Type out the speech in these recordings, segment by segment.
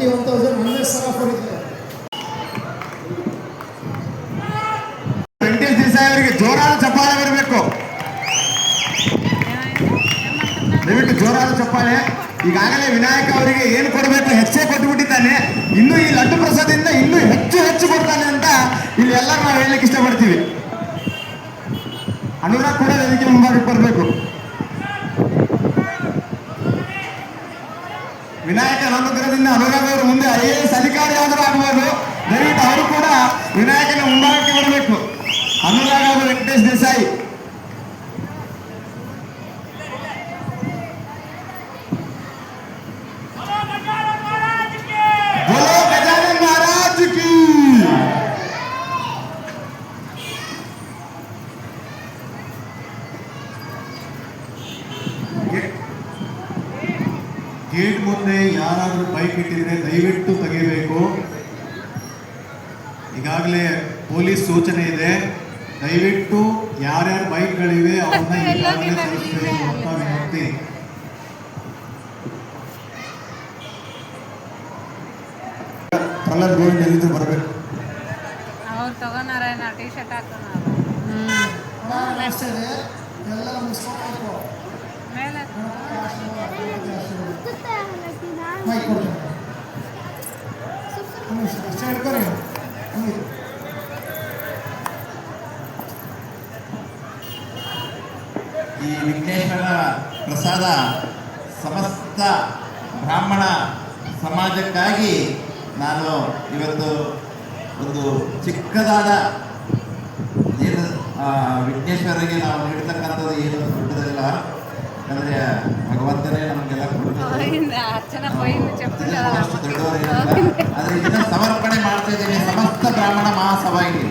41,000 unless for it. Venkatesh Desai ಅವರಿಗೆ ಜೋರಾದ ಚಪ್ಪಾಳೆ ಬರಬೇಕು. ದಯವಿಟ್ಟು ಜೋರಾದ ಚಪ್ಪಾಳೆ. ಈಗಾಗಲೇ ವಿನಾಯಕ ಅವರಿಗೆ ಏನು ಕೊಡಬೇಕು ಹೆಚ್ಚೇ ಕೊಟ್ಟುಬಿಟ್ಟಿದ್ದಾನೆ. ಇನ್ನೂ ಈ ಲಡ್ಡು ಪ್ರಸಾದದಿಂದ ಇನ್ನೂ ಹೆಚ್ಚು ಹೆಚ್ಚು ಕೊಡ್ತಾನೆ ಅಂತ ಇಲ್ಲಿ ಎಲ್ಲರೂ ನಾವು ಹೇಳಲಿಕ್ಕೆ ಇಷ್ಟಪಡ್ತೀವಿ. ಅನುರಾಗ್ ಕೂಡ ಅದಕ್ಕೆ ಮುಂಭಾಗಕ್ಕೆ ಬರಬೇಕು. ವಿನಾಯಕನ ಅನುಗ್ರಹದಿಂದ ಅನುರಾಗ್ ಅವರು ಮುಂದೆ IAS ಅಧಿಕಾರಿ ಆದರೂ ಆಗಬಹುದು. ದಯವಿಟ್ಟು ಅವರು ಕೂಡ ವಿನಾಯಕನ ಮುಂಭಾಗಕ್ಕೆ ಬರಬೇಕು. ಅನುರಾಗ್ ಅವರು ವೆಂಕಟೇಶ್ ದೇಸಾಯಿ. बोलो गजानन महाराज की. ಗೇಟ್ ಮುಂದೆ ಯಾರಾದರೂ ಬೈಕ್ ಇಟ್ಟಿದ್ರೆ ದಯವಿಟ್ಟು ತೆಗೆಯಬೇಕು. ಈಗಾಗಲೇ ಪೊಲೀಸ್ ಸೂಚನೆ ಇದೆ. ದಯವಿಟ್ಟು ಯಾರ್ಯಾರು ಬೈಕ್ಗಳಿವೆ ಅವನ್ನ ಈಗಾಗಲೇ ತರಿಸಬೇಕು ಅಂತ ವಿನಂತಿ. ಪ್ರಹ್ಲಾದ್ ಗೋವಿಂದ್ ಎಲ್ಲಿದ್ದು ಬರಬೇಕು. ಅವ್ರು ತಗೋನಾರೇನ ಟಿ ಶರ್ಟ್ ಹಾಕೋನಾರ ಮೇಲೆ ಈ ವಿಘ್ನೇಶ್ವರ ಪ್ರಸಾದ ಸಮಸ್ತ ಬ್ರಾಹ್ಮಣ ಸಮಾಜಕ್ಕಾಗಿ ನಾನು ಇವತ್ತು ಒಂದು ಚಿಕ್ಕದಾದ ಏನು ವಿಘ್ನೇಶ್ವರಿಗೆ ನಾವು ನೀಡ್ತಕ್ಕಂಥದ್ದು ಏನು ದೊಡ್ಡದಲ್ಲ. ಯಾಕಂದರೆ ಭಗವಂತನೇ ನಮಗೆಲ್ಲ ದೊಡ್ಡವರೇನಿಲ್ಲ. ಆದರೆ ಇದನ್ನು ಸಮರ್ಪಣೆ ಮಾಡ್ತಾ ಇದ್ದೀನಿ ಸಮಸ್ತ ಬ್ರಾಹ್ಮಣ ಮಹಾಸಭೆಗೆ.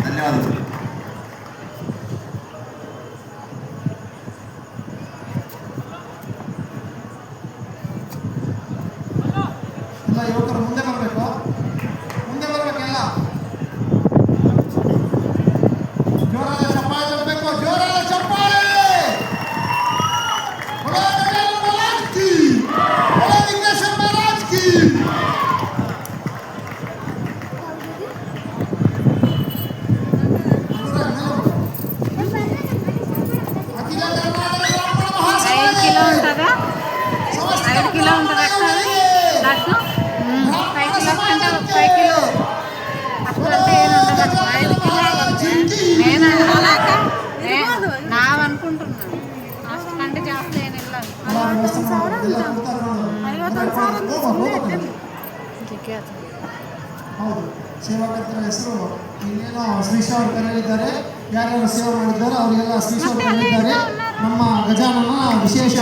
ಧನ್ಯವಾದಗಳು. ಯುವಕರು ಮುಂದೆ ಬರಬೇಕು, ಮುಂದೆ ಬರಬೇಕೆಲ್ಲ. ಜೋರಾದ ಚಪ್ಪಾಳೆ ಬರಬೇಕು, ಜೋರಾದ ಚಪ್ಪಾಳೆ. ನಾವನ್కుంటున్నాను ಅಷ್ಟಂటే ಜಾಸ್ತಿ ಏನಿಲ್ಲ. ಹೌದು, ಸೇವಾಕರ್ತರ ಹೆಸರು ಇನ್ನೇನೋ ಶ್ರೀಶ ಅವರು ಕರೆಯಲಿದ್ದಾರೆ. ಯಾರ್ಯಾರು ಸೇವೆ ಮಾಡಿದ್ದಾರೆ ಅವರಿಗೆಲ್ಲ ಶ್ರೀಶ ಅವರು ಕರೆಯಲಿದ್ದಾರೆ. ನಮ್ಮ ಗಜಾನನ ವಿಶೇಷ